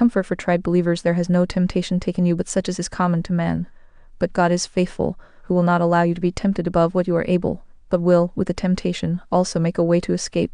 comfort for tried believers, there has no temptation taken you but such as is common to man. But God is faithful, who will not allow you to be tempted above what you are able, but will, with the temptation, also make a way to escape,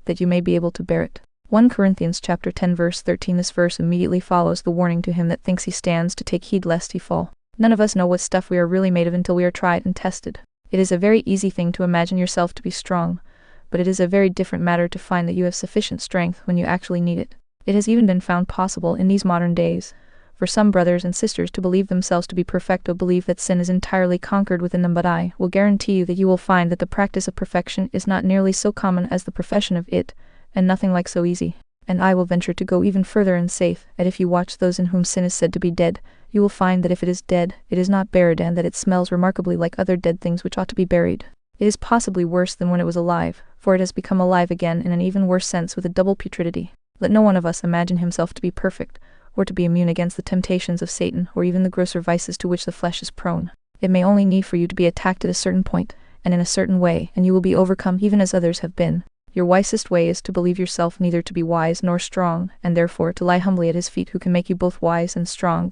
that you may be able to bear it. 1 Corinthians chapter 10 verse 13. This verse immediately follows the warning to him that thinks he stands to take heed lest he fall. None of us know what stuff we are really made of until we are tried and tested. It is a very easy thing to imagine yourself to be strong, but it is a very different matter to find that you have sufficient strength when you actually need it. It has even been found possible in these modern days for some brothers and sisters to believe themselves to be perfecto, believe that sin is entirely conquered within them, but I will guarantee you that you will find that the practice of perfection is not nearly so common as the profession of it, and nothing like so easy. And I will venture to go even further and say that if you watch those in whom sin is said to be dead, you will find that if it is dead, it is not buried, and that it smells remarkably like other dead things which ought to be buried. It is possibly worse than when it was alive, for it has become alive again in an even worse sense with a double putridity. Let no one of us imagine himself to be perfect, or to be immune against the temptations of Satan, or even the grosser vices to which the flesh is prone. It may only need for you to be attacked at a certain point, and in a certain way, and you will be overcome even as others have been. Your wisest way is to believe yourself neither to be wise nor strong, and therefore to lie humbly at his feet who can make you both wise and strong,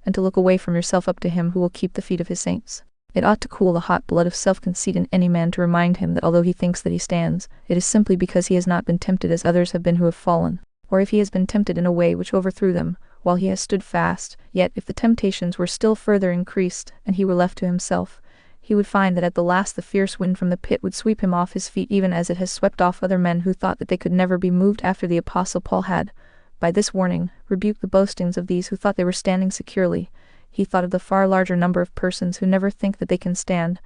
and to look away from yourself up to him who will keep the feet of his saints. It ought to cool the hot blood of self-conceit in any man to remind him that although he thinks that he stands, it is simply because he has not been tempted as others have been who have fallen. Or if he has been tempted in a way which overthrew them, while he has stood fast, yet if the temptations were still further increased, and he were left to himself, he would find that at the last the fierce wind from the pit would sweep him off his feet, even as it has swept off other men who thought that they could never be moved after the Apostle Paul had, by this warning, rebuked the boastings of these who thought they were standing securely. He thought of the far larger number of persons who never think that they can stand,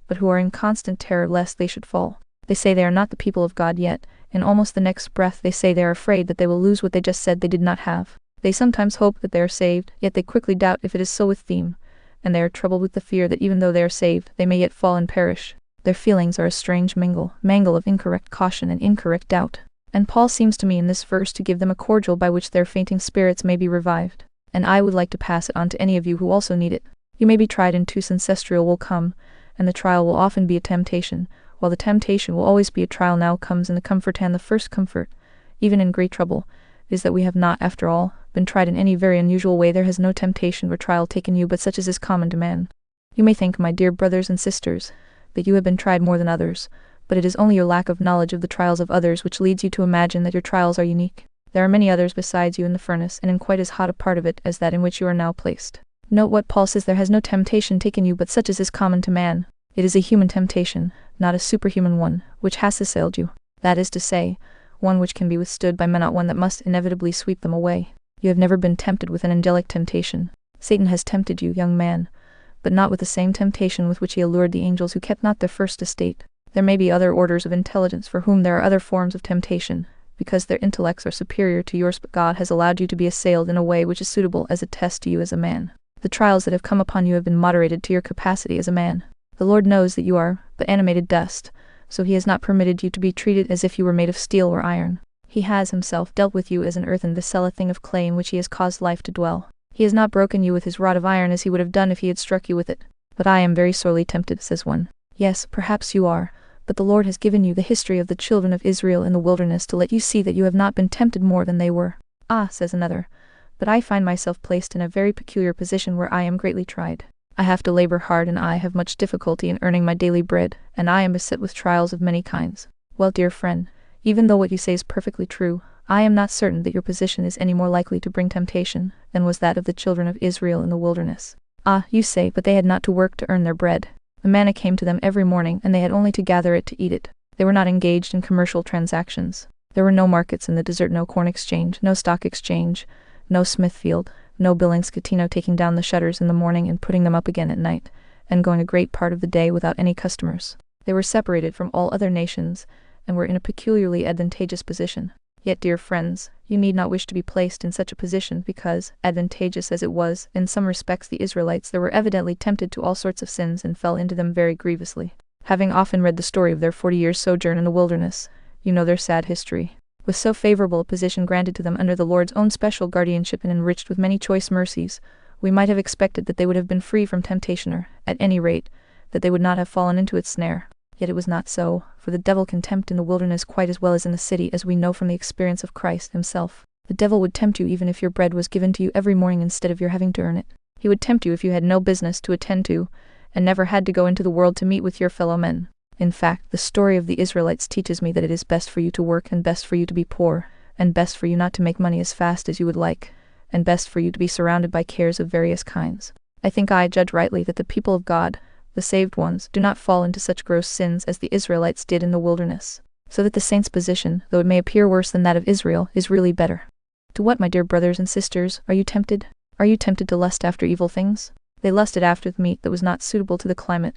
but who are in constant terror lest they should fall. They say they are not the people of God yet. In almost the next breath they say they are afraid that they will lose what they just said they did not have. They sometimes hope that they are saved, yet they quickly doubt if it is so with them, and they are troubled with the fear that even though they are saved, they may yet fall and perish. Their feelings are a strange mangle of incorrect caution and incorrect doubt. And Paul seems to me in this verse to give them a cordial by which their fainting spirits may be revived. And I would like to pass it on to any of you who also need it. You may be tried, and too ancestral will come, and the trial will often be a temptation, while the temptation will always be a trial. Now comes in the comfort, and the first comfort, even in great trouble, is that we have not, after all, been tried in any very unusual way. There has no temptation or trial taken you but such as is common to man. You may think, my dear brothers and sisters, that you have been tried more than others, but it is only your lack of knowledge of the trials of others which leads you to imagine that your trials are unique. There are many others besides you in the furnace, and in quite as hot a part of it as that in which you are now placed. Note what Paul says: there has no temptation taken you but such as is common to man. It is a human temptation, not a superhuman one, which has assailed you. That is to say, one which can be withstood by men, not one that must inevitably sweep them away. You have never been tempted with an angelic temptation. Satan has tempted you, young man, but not with the same temptation with which he allured the angels who kept not their first estate. There may be other orders of intelligence for whom there are other forms of temptation, because their intellects are superior to yours, but God has allowed you to be assailed in a way which is suitable as a test to you as a man. The trials that have come upon you have been moderated to your capacity as a man. The Lord knows that you are but animated dust, so he has not permitted you to be treated as if you were made of steel or iron. He has himself dealt with you as an earthen vessel, a thing of clay in which he has caused life to dwell. He has not broken you with his rod of iron as he would have done if he had struck you with it. But I am very sorely tempted, says one. Yes, perhaps you are, but the Lord has given you the history of the children of Israel in the wilderness to let you see that you have not been tempted more than they were. Ah, says another, but I find myself placed in a very peculiar position where I am greatly tried. I have to labor hard, and I have much difficulty in earning my daily bread, and I am beset with trials of many kinds. Well, dear friend, even though what you say is perfectly true, I am not certain that your position is any more likely to bring temptation than was that of the children of Israel in the wilderness. Ah, you say, but they had not to work to earn their bread. The manna came to them every morning, and they had only to gather it to eat it. They were not engaged in commercial transactions. There were no markets in the desert, no corn exchange, no stock exchange, no Smithfield, no Billings Catino taking down the shutters in the morning and putting them up again at night, and going a great part of the day without any customers. They were separated from all other nations, and were in a peculiarly advantageous position. Yet, dear friends, you need not wish to be placed in such a position, because, advantageous as it was, in some respects the Israelites there were evidently tempted to all sorts of sins and fell into them very grievously. Having often read the story of their 40 years' sojourn in the wilderness, you know their sad history. With so favorable a position granted to them under the Lord's own special guardianship and enriched with many choice mercies, we might have expected that they would have been free from temptation, or, at any rate, that they would not have fallen into its snare. Yet it was not so, for the devil can tempt in the wilderness quite as well as in the city, as we know from the experience of Christ himself. The devil would tempt you even if your bread was given to you every morning instead of your having to earn it. He would tempt you if you had no business to attend to, and never had to go into the world to meet with your fellow men. In fact, the story of the Israelites teaches me that it is best for you to work, and best for you to be poor, and best for you not to make money as fast as you would like, and best for you to be surrounded by cares of various kinds. I think I judge rightly that the people of God, the saved ones, do not fall into such gross sins as the Israelites did in the wilderness, so that the saints' position, though it may appear worse than that of Israel, is really better. To what, my dear brothers and sisters, are you tempted? Are you tempted to lust after evil things? They lusted after the meat that was not suitable to the climate,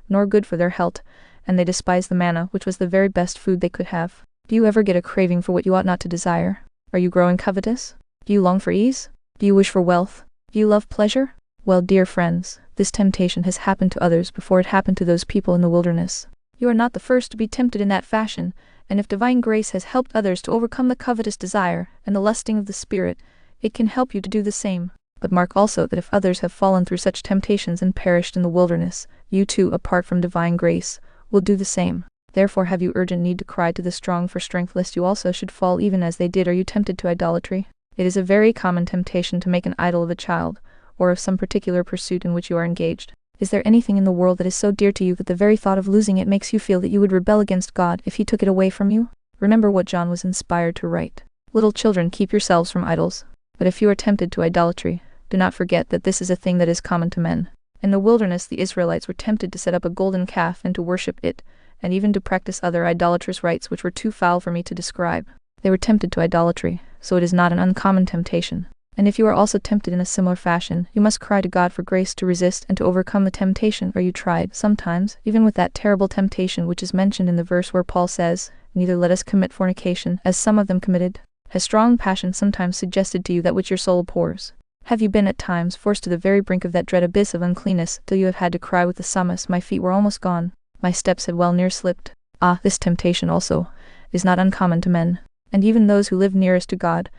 nor good for their health, and they despised the manna, which was the very best food they could have. Do you ever get a craving for what you ought not to desire? Are you growing covetous? Do you long for ease? Do you wish for wealth? Do you love pleasure? Well, dear friends, this temptation has happened to others before it happened to those people in the wilderness. You are not the first to be tempted in that fashion, and if divine grace has helped others to overcome the covetous desire and the lusting of the spirit, it can help you to do the same. But mark also that if others have fallen through such temptations and perished in the wilderness, you too, apart from divine grace, will do the same. Therefore have you urgent need to cry to the strong for strength, lest you also should fall even as they did. Are you tempted to idolatry? It is a very common temptation to make an idol of a child, or of some particular pursuit in which you are engaged. Is there anything in the world that is so dear to you that the very thought of losing it makes you feel that you would rebel against God if He took it away from you? Remember what John was inspired to write. Little children, keep yourselves from idols. But if you are tempted to idolatry, do not forget that this is a thing that is common to men. In the wilderness the Israelites were tempted to set up a golden calf and to worship it, and even to practice other idolatrous rites which were too foul for me to describe. They were tempted to idolatry, so it is not an uncommon temptation. And if you are also tempted in a similar fashion, you must cry to God for grace to resist and to overcome the temptation. Are you tried, sometimes, even with that terrible temptation which is mentioned in the verse where Paul says, "Neither let us commit fornication, as some of them committed"? Has strong passion sometimes suggested to you that which your soul abhors? Have you been at times forced to the very brink of that dread abyss of uncleanness, till you have had to cry with the psalmist, "My feet were almost gone, my steps had well near slipped"? Ah, this temptation also is not uncommon to men, and even those who live nearest to God,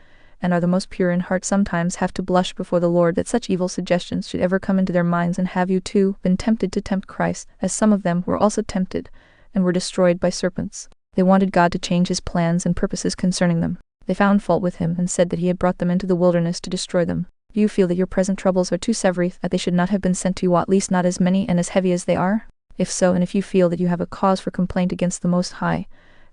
and are the most pure in heart, sometimes have to blush before the Lord that such evil suggestions should ever come into their minds. And have you too been tempted to tempt Christ, as some of them were also tempted, and were destroyed by serpents? They wanted God to change His plans and purposes concerning them. They found fault with Him and said that He had brought them into the wilderness to destroy them. Do you feel that your present troubles are too severe, that they should not have been sent to you, at least not as many and as heavy as they are? If so, and if you feel that you have a cause for complaint against the Most High,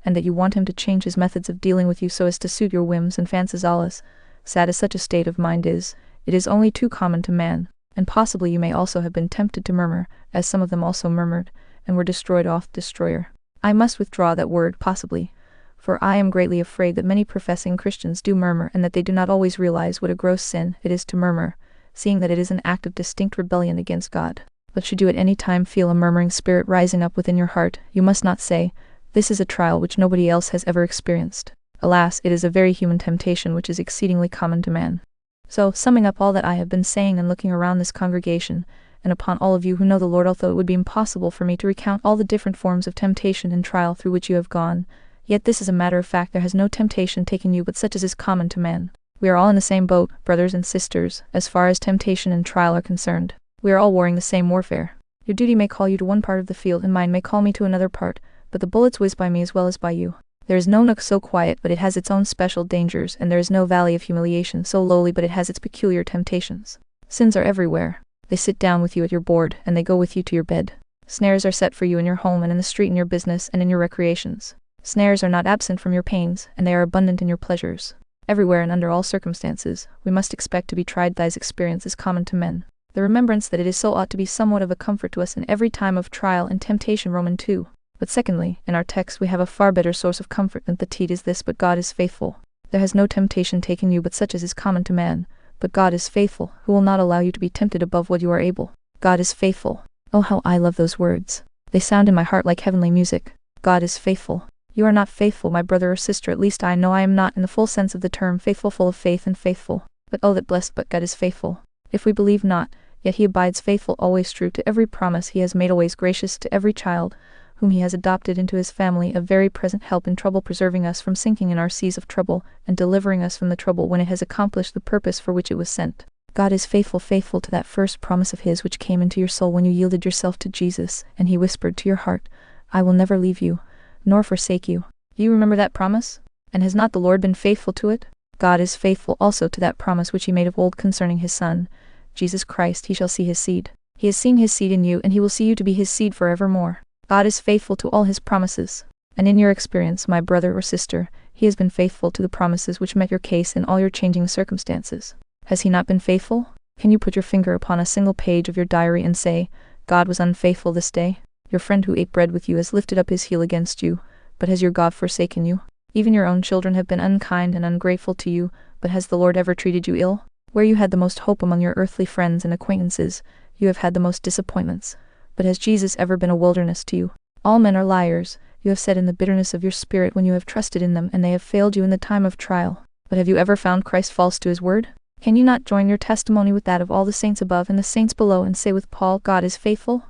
and that you want Him to change His methods of dealing with you so as to suit your whims and fancies, alas, sad as such a state of mind is, it is only too common to man, and possibly you may also have been tempted to murmur, as some of them also murmured, and were destroyed of the destroyer. I must withdraw that word possibly, for I am greatly afraid that many professing Christians do murmur, and that they do not always realize what a gross sin it is to murmur, seeing that it is an act of distinct rebellion against God. But should you at any time feel a murmuring spirit rising up within your heart, you must not say, "This is a trial which nobody else has ever experienced." Alas, it is a very human temptation which is exceedingly common to man. So, summing up all that I have been saying and looking around this congregation, and upon all of you who know the Lord, although it would be impossible for me to recount all the different forms of temptation and trial through which you have gone, yet this is a matter of fact: there has no temptation taken you but such as is common to man. We are all in the same boat, brothers and sisters, as far as temptation and trial are concerned. We are all warring the same warfare. Your duty may call you to one part of the field, and mine may call me to another part, but the bullets whiz by me as well as by you. There is no nook so quiet but it has its own special dangers, and there is no valley of humiliation so lowly but it has its peculiar temptations. Sins are everywhere. They sit down with you at your board, and they go with you to your bed. Snares are set for you in your home and in the street, in your business and in your recreations. Snares are not absent from your pains, and they are abundant in your pleasures. Everywhere and under all circumstances, we must expect to be tried. This experience is common to men. The remembrance that it is so ought to be somewhat of a comfort to us in every time of trial and temptation. Romans 2. But secondly, in our text we have a far better source of comfort than the teat is this: but God is faithful. There has no temptation taken you but such as is common to man, but God is faithful, who will not allow you to be tempted above what you are able. God is faithful. Oh, how I love those words. They sound in my heart like heavenly music. God is faithful. You are not faithful, my brother or sister, at least I know I am not in the full sense of the term faithful, full of faith and faithful. But oh, that blessed but God is faithful. If we believe not, yet He abides faithful, always true to every promise He has made, always gracious to every child whom He has adopted into His family, a very present help in trouble, preserving us from sinking in our seas of trouble, and delivering us from the trouble when it has accomplished the purpose for which it was sent. God is faithful, faithful to that first promise of His which came into your soul when you yielded yourself to Jesus, and He whispered to your heart, "I will never leave you, nor forsake you." Do you remember that promise? And has not the Lord been faithful to it? God is faithful also to that promise which he made of old concerning his Son, Jesus Christ. He shall see his seed. He has seen his seed in you, and he will see you to be his seed forevermore. God is faithful to all his promises. And in your experience, my brother or sister, he has been faithful to the promises which met your case in all your changing circumstances. Has he not been faithful? Can you put your finger upon a single page of your diary and say, God was unfaithful this day? Your friend who ate bread with you has lifted up his heel against you, but has your God forsaken you? Even your own children have been unkind and ungrateful to you, but has the Lord ever treated you ill? Where you had the most hope among your earthly friends and acquaintances, you have had the most disappointments. But has Jesus ever been a wilderness to you? All men are liars, you have said in the bitterness of your spirit when you have trusted in them, and they have failed you in the time of trial. But have you ever found Christ false to his word? Can you not join your testimony with that of all the saints above and the saints below, and say with Paul, God is faithful?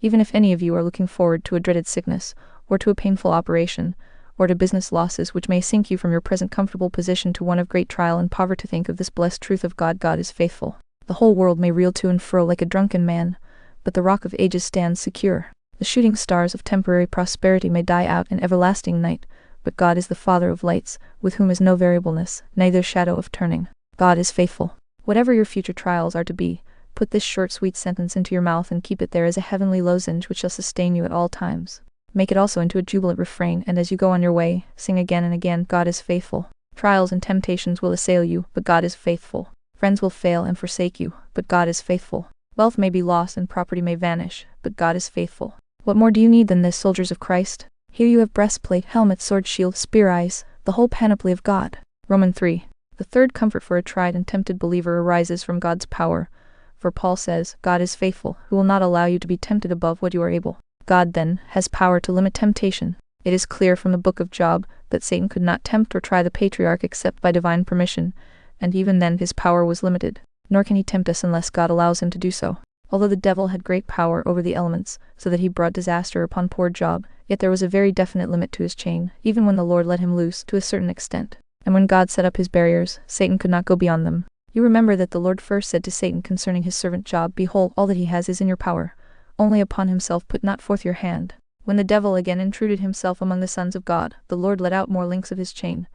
Even if any of you are looking forward to a dreaded sickness, or to a painful operation, or to business losses which may sink you from your present comfortable position to one of great trial and poverty, think of this blessed truth of God: God is faithful. The whole world may reel to and fro like a drunken man, but the Rock of Ages stands secure. The shooting stars of temporary prosperity may die out in everlasting night, but God is the Father of lights, with whom is no variableness, neither shadow of turning. God is faithful. Whatever your future trials are to be, put this short sweet sentence into your mouth and keep it there as a heavenly lozenge which shall sustain you at all times. Make it also into a jubilant refrain, and as you go on your way, sing again and again, God is faithful. Trials and temptations will assail you, but God is faithful. Friends will fail and forsake you, but God is faithful. Wealth may be lost and property may vanish, but God is faithful. What more do you need than this, soldiers of Christ? Here you have breastplate, helmet, sword, shield, spear, eyes, the whole panoply of God. Romans 3. The third comfort for a tried and tempted believer arises from God's power. For Paul says, God is faithful, who will not allow you to be tempted above what you are able. God, then, has power to limit temptation. It is clear from the book of Job that Satan could not tempt or try the patriarch except by divine permission, and even then his power was limited. Nor can he tempt us unless God allows him to do so. Although the devil had great power over the elements, so that he brought disaster upon poor Job, yet there was a very definite limit to his chain, even when the Lord let him loose to a certain extent. And when God set up his barriers, Satan could not go beyond them. You remember that the Lord first said to Satan concerning his servant Job, Behold, all that he has is in your power. Only upon himself put not forth your hand. When the devil again intruded himself among the sons of God, the Lord let out more links of his chain.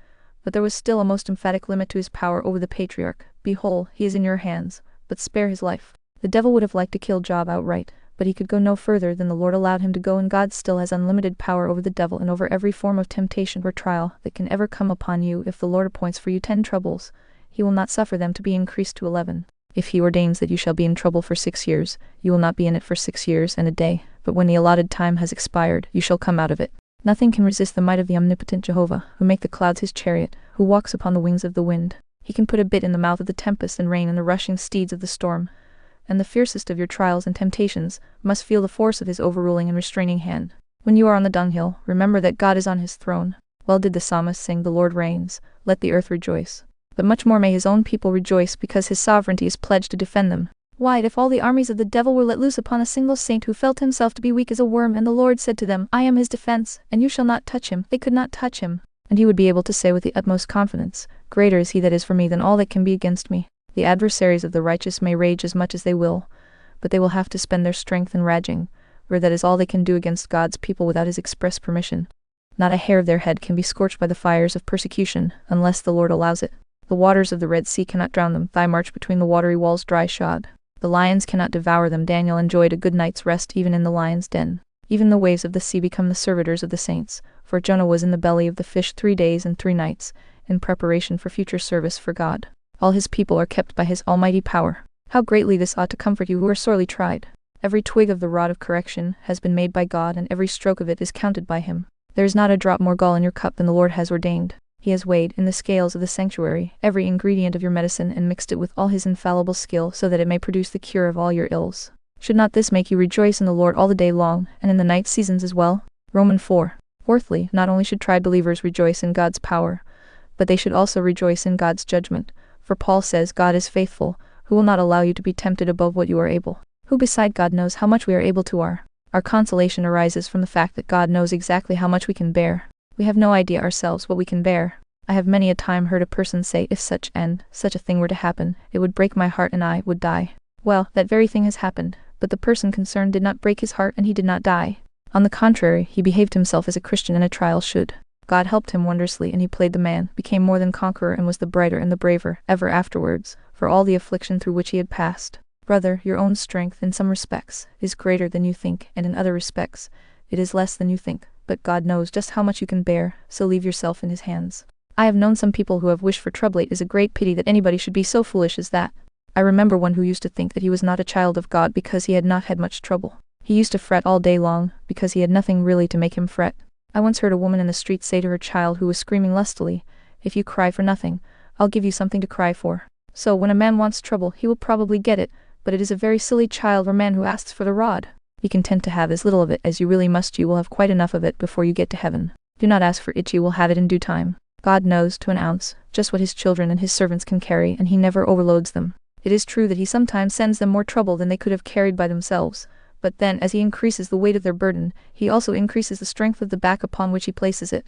But there was still a most emphatic limit to his power over the patriarch. Behold, he is in your hands, but spare his life. The devil would have liked to kill Job outright, but he could go no further than the Lord allowed him to go, and God still has unlimited power over the devil and over every form of temptation or trial that can ever come upon you. If the Lord appoints for you 10 troubles, he will not suffer them to be increased to 11. If he ordains that you shall be in trouble for 6 years, you will not be in it for 6 years and a day, but when the allotted time has expired, you shall come out of it. Nothing can resist the might of the omnipotent Jehovah, who make the clouds his chariot, who walks upon the wings of the wind. He can put a bit in the mouth of the tempest and rein in the rushing steeds of the storm. And the fiercest of your trials and temptations must feel the force of his overruling and restraining hand. When you are on the dunghill, remember that God is on his throne. Well did the psalmist sing, The Lord reigns, let the earth rejoice. But much more may his own people rejoice, because his sovereignty is pledged to defend them. Why, if all the armies of the devil were let loose upon a single saint who felt himself to be weak as a worm, and the Lord said to them, I am his defense, and you shall not touch him, they could not touch him. And he would be able to say with the utmost confidence, Greater is he that is for me than all that can be against me. The adversaries of the righteous may rage as much as they will, but they will have to spend their strength in raging, for that is all they can do against God's people without his express permission. Not a hair of their head can be scorched by the fires of persecution, unless the Lord allows it. The waters of the Red Sea cannot drown them, thy march between the watery walls dry shod. The lions cannot devour them. Daniel enjoyed a good night's rest even in the lion's den. Even the waves of the sea become the servitors of the saints, for Jonah was in the belly of the fish 3 days and 3 nights, in preparation for future service for God. All his people are kept by his almighty power. How greatly this ought to comfort you who are sorely tried. Every twig of the rod of correction has been made by God, and every stroke of it is counted by him. There is not a drop more gall in your cup than the Lord has ordained. He has weighed in the scales of the sanctuary every ingredient of your medicine and mixed it with all his infallible skill, so that it may produce the cure of all your ills. Should not this make you rejoice in the Lord all the day long, and in the night seasons as well? Romans 4. Fourthly, not only should tried believers rejoice in God's power, but they should also rejoice in God's judgment. For Paul says, God is faithful, who will not allow you to be tempted above what you are able. Who beside God knows how much we are able to bear? Our consolation arises from the fact that God knows exactly how much we can bear. We have no idea ourselves what we can bear. I have many a time heard a person say, if such a thing were to happen, it would break my heart and I would die. Well, that very thing has happened, but the person concerned did not break his heart and he did not die. On the contrary, he behaved himself as a Christian in a trial should. God helped him wondrously, and he played the man, became more than conqueror, and was the brighter and the braver, ever afterwards, for all the affliction through which he had passed. Brother, your own strength, in some respects, is greater than you think, and in other respects, it is less than you think, but God knows just how much you can bear, so leave yourself in his hands. I have known some people who have wished for trouble. It is a great pity that anybody should be so foolish as that. I remember one who used to think that he was not a child of God because he had not had much trouble. He used to fret all day long, because he had nothing really to make him fret. I once heard a woman in the street say to her child who was screaming lustily, "If you cry for nothing, I'll give you something to cry for." So, when a man wants trouble, he will probably get it, but it is a very silly child or man who asks for the rod. Be content to have as little of it as you really must. You will have quite enough of it before you get to heaven. Do not ask for it, you will have it in due time. God knows, to an ounce, just what his children and his servants can carry, and he never overloads them. It is true that he sometimes sends them more trouble than they could have carried by themselves, but then, as he increases the weight of their burden, he also increases the strength of the back upon which he places it.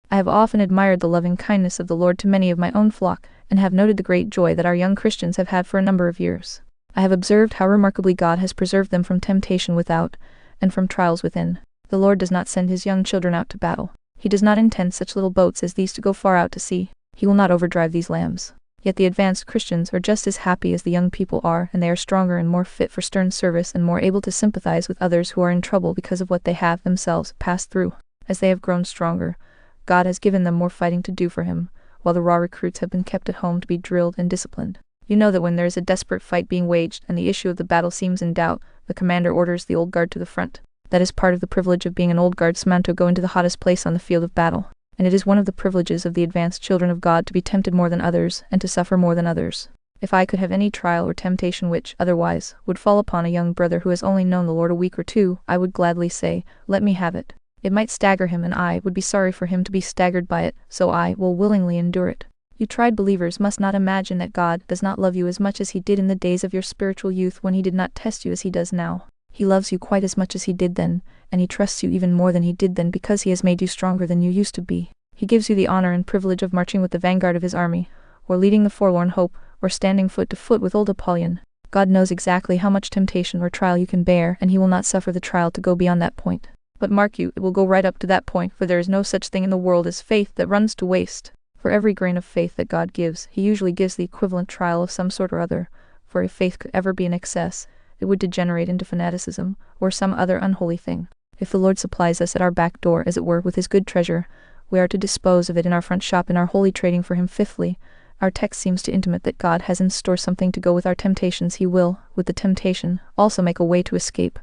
I have often admired the loving kindness of the Lord to many of my own flock, and have noted the great joy that our young Christians have had for a number of years. I have observed how remarkably God has preserved them from temptation without, and from trials within. The Lord does not send his young children out to battle. He does not intend such little boats as these to go far out to sea. He will not overdrive these lambs. Yet the advanced Christians are just as happy as the young people are, and they are stronger and more fit for stern service and more able to sympathize with others who are in trouble because of what they have themselves passed through. As they have grown stronger, God has given them more fighting to do for him, while the raw recruits have been kept at home to be drilled and disciplined. You know that when there is a desperate fight being waged and the issue of the battle seems in doubt, the commander orders the old guard to the front. That is part of the privilege of being an old guardsman, to go into the hottest place on the field of battle. And it is one of the privileges of the advanced children of God to be tempted more than others, and to suffer more than others. If I could have any trial or temptation which, otherwise, would fall upon a young brother who has only known the Lord a week or two, I would gladly say, let me have it. It might stagger him, and I would be sorry for him to be staggered by it, so I will willingly endure it. You tried believers must not imagine that God does not love you as much as he did in the days of your spiritual youth, when he did not test you as he does now. He loves you quite as much as he did then, and he trusts you even more than he did then, because he has made you stronger than you used to be. He gives you the honor and privilege of marching with the vanguard of his army, or leading the forlorn hope, or standing foot to foot with old Apollyon. God knows exactly how much temptation or trial you can bear, and he will not suffer the trial to go beyond that point. But mark you, it will go right up to that point, for there is no such thing in the world as faith that runs to waste. For every grain of faith that God gives, he usually gives the equivalent trial of some sort or other, for if faith could ever be in excess, it would degenerate into fanaticism, or some other unholy thing. If the Lord supplies us at our back door, as it were, with his good treasure, we are to dispose of it in our front shop in our holy trading for him. Fifthly, our text seems to intimate that God has in store something to go with our temptations. He will, with the temptation, also make a way to escape,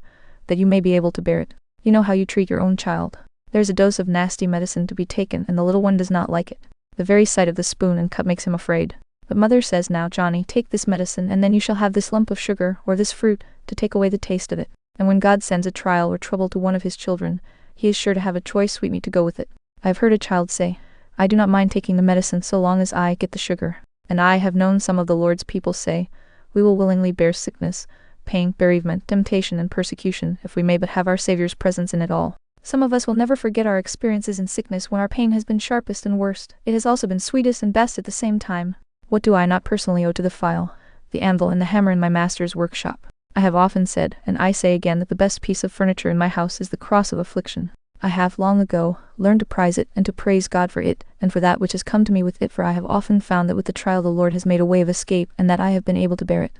that you may be able to bear it. You know how you treat your own child. There's a dose of nasty medicine to be taken, and the little one does not like it. The very sight of the spoon and cup makes him afraid. But mother says, now, Johnny, take this medicine, and then you shall have this lump of sugar, or this fruit, to take away the taste of it. And when God sends a trial or trouble to one of his children, he is sure to have a choice sweetmeat to go with it. I have heard a child say, I do not mind taking the medicine so long as I get the sugar. And I have known some of the Lord's people say, we will willingly bear sickness, pain, bereavement, temptation, and persecution, if we may but have our Savior's presence in it all. Some of us will never forget our experiences in sickness when our pain has been sharpest and worst. It has also been sweetest and best at the same time. What do I not personally owe to the file, the anvil, and the hammer in my master's workshop? I have often said, and I say again, that the best piece of furniture in my house is the cross of affliction. I have, long ago, learned to prize it, and to praise God for it, and for that which has come to me with it, for I have often found that with the trial the Lord has made a way of escape, and that I have been able to bear it.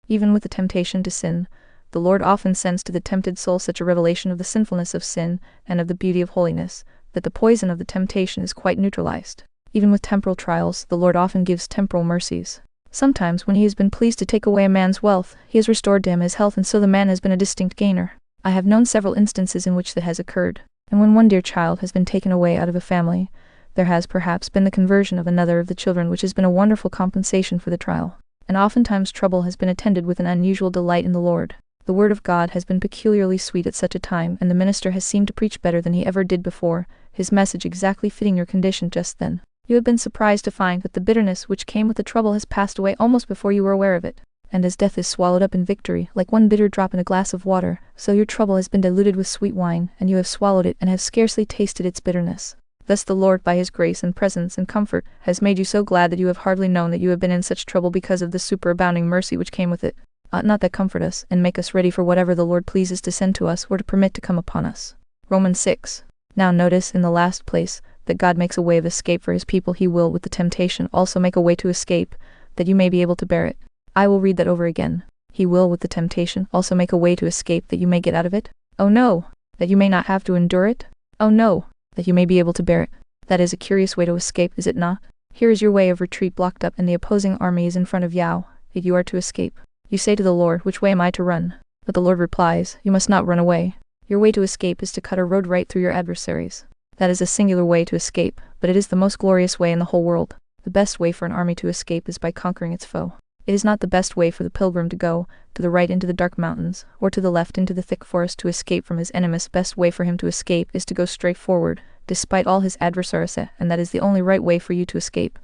Even with the temptation to sin, the Lord often sends to the tempted soul such a revelation of the sinfulness of sin, and of the beauty of holiness, that the poison of the temptation is quite neutralized. Even with temporal trials, the Lord often gives temporal mercies. Sometimes, when he has been pleased to take away a man's wealth, he has restored to him his health, and so the man has been a distinct gainer. I have known several instances in which that has occurred. And when one dear child has been taken away out of a family, there has perhaps been the conversion of another of the children, which has been a wonderful compensation for the trial. And oftentimes trouble has been attended with an unusual delight in the Lord. The word of God has been peculiarly sweet at such a time, and the minister has seemed to preach better than he ever did before, his message exactly fitting your condition just then. You have been surprised to find that the bitterness which came with the trouble has passed away almost before you were aware of it. And as death is swallowed up in victory, like one bitter drop in a glass of water, so your trouble has been diluted with sweet wine, and you have swallowed it and have scarcely tasted its bitterness. Thus the Lord, by his grace and presence and comfort, has made you so glad that you have hardly known that you have been in such trouble because of the superabounding mercy which came with it. Ought not that comfort us, and make us ready for whatever the Lord pleases to send to us or to permit to come upon us? Romans 6. Now notice, in the last place, that God makes a way of escape for his people, he will with the temptation also make a way to escape, that you may be able to bear it. I will read that over again. He will with the temptation also make a way to escape, that you may get out of it. Oh no, that you may not have to endure it. Oh no, that you may be able to bear it. That is a curious way to escape, is it not? Here is your way of retreat blocked up, and the opposing army is in front of you, yet you are to escape. You say to the Lord, which way am I to run? But the Lord replies, you must not run away. Your way to escape is to cut a road right through your adversaries. That is a singular way to escape, but it is the most glorious way in the whole world. The best way for an army to escape is by conquering its foe. It is not the best way for the pilgrim to go to the right into the dark mountains, or to the left into the thick forest to escape from his enemies. Best way for him to escape is to go straight forward, despite all his adversaries, and that is the only right way for you to escape.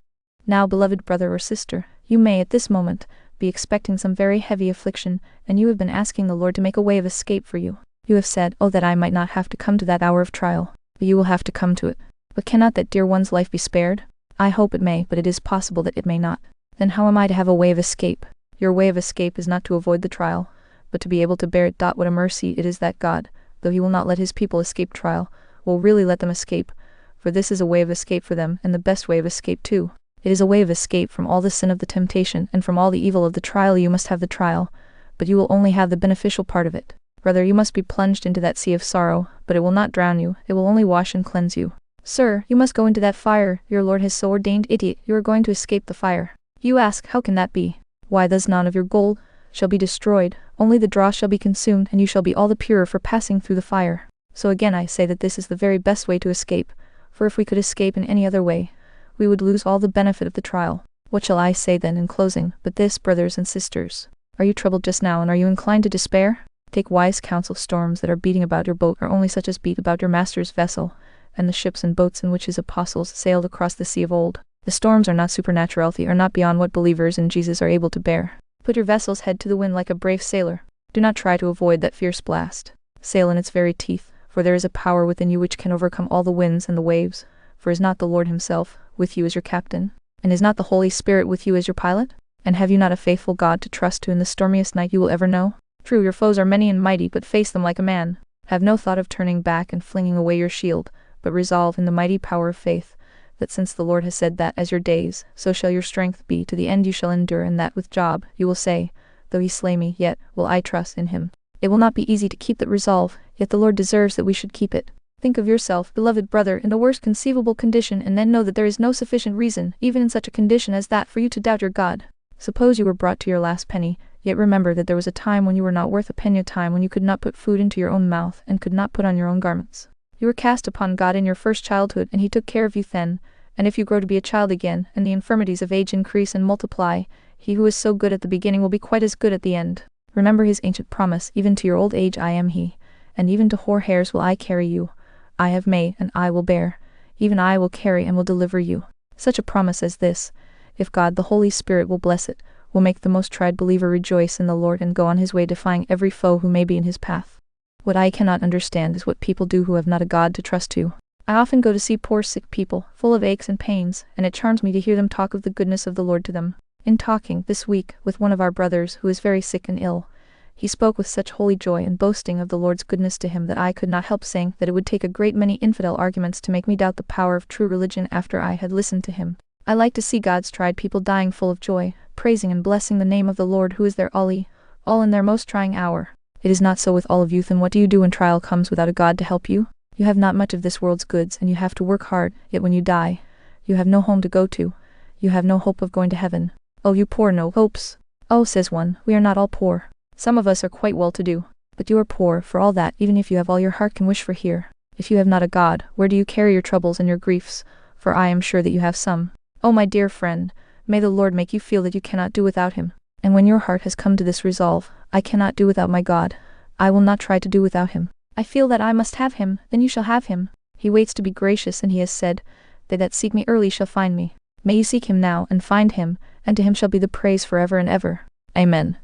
Now, beloved brother or sister, you may at this moment be expecting some very heavy affliction, and you have been asking the Lord to make a way of escape for you. You have said, oh, that I might not have to come to that hour of trial. But you will have to come to it. But cannot that dear one's life be spared? I hope it may, but it is possible that it may not. Then how am I to have a way of escape? Your way of escape is not to avoid the trial, but to be able to bear it. What a mercy it is that God, though he will not let his people escape trial, will really let them escape, for this is a way of escape for them, and the best way of escape too. It is a way of escape from all the sin of the temptation, and from all the evil of the trial. You must have the trial, but you will only have the beneficial part of it. Rather, you must be plunged into that sea of sorrow, but it will not drown you, it will only wash and cleanse you. Sir, you must go into that fire, your Lord has so ordained. Idiot, you are going to escape the fire. You ask, how can that be? Why, thus none of your gold shall be destroyed, only the dross shall be consumed, and you shall be all the purer for passing through the fire. So again I say that this is the very best way to escape, for if we could escape in any other way, we would lose all the benefit of the trial. What shall I say then in closing, but this, brothers and sisters? Are you troubled just now, and are you inclined to despair? Take wise counsel. Storms that are beating about your boat are only such as beat about your master's vessel, and the ships and boats in which his apostles sailed across the sea of old. The storms are not supernatural, they are not beyond what believers in Jesus are able to bear. Put your vessel's head to the wind like a brave sailor. Do not try to avoid that fierce blast. Sail in its very teeth, for there is a power within you which can overcome all the winds and the waves. For is not the Lord himself with you as your captain? And is not the Holy Spirit with you as your pilot? And have you not a faithful God to trust to in the stormiest night you will ever know? True, your foes are many and mighty, but face them like a man. Have no thought of turning back and flinging away your shield, but resolve in the mighty power of faith, that since the Lord has said that as your days, so shall your strength be, to the end you shall endure, and that with Job you will say, though he slay me, yet will I trust in him. It will not be easy to keep that resolve, yet the Lord deserves that we should keep it. Think of yourself, beloved brother, in the worst conceivable condition, and then know that there is no sufficient reason, even in such a condition as that, for you to doubt your God. Suppose you were brought to your last penny, yet remember that there was a time when you were not worth a penny, a time when you could not put food into your own mouth, and could not put on your own garments. You were cast upon God in your first childhood, and he took care of you then, and if you grow to be a child again, and the infirmities of age increase and multiply, he who is so good at the beginning will be quite as good at the end. Remember his ancient promise, even to your old age I am he, and even to hoar hairs will I carry you. I have made, and I will bear, even I will carry and will deliver you. Such a promise as this, if God the Holy Spirit will bless it, will make the most tried believer rejoice in the Lord and go on his way defying every foe who may be in his path. What I cannot understand is what people do who have not a God to trust to. I often go to see poor sick people, full of aches and pains, and it charms me to hear them talk of the goodness of the Lord to them. In talking, this week, with one of our brothers who is very sick and ill, he spoke with such holy joy and boasting of the Lord's goodness to him that I could not help saying that it would take a great many infidel arguments to make me doubt the power of true religion after I had listened to him. I like to see God's tried people dying full of joy, praising and blessing the name of the Lord who is their all in their most trying hour. It is not so with all of you. Then what do you do when trial comes without a God to help you? You have not much of this world's goods, and you have to work hard, yet when you die, you have no home to go to. You have no hope of going to heaven. Oh, you poor no hopes. Oh, says one, we are not all poor. Some of us are quite well-to-do. But you are poor, for all that, even if you have all your heart can wish for here. If you have not a God, where do you carry your troubles and your griefs? For I am sure that you have some. Oh, my dear friend, may the Lord make you feel that you cannot do without him. And when your heart has come to this resolve, I cannot do without my God, I will not try to do without him. I feel that I must have him, then you shall have him. He waits to be gracious, and he has said, they that seek me early shall find me. May you seek him now, and find him, and to him shall be the praise forever and ever. Amen.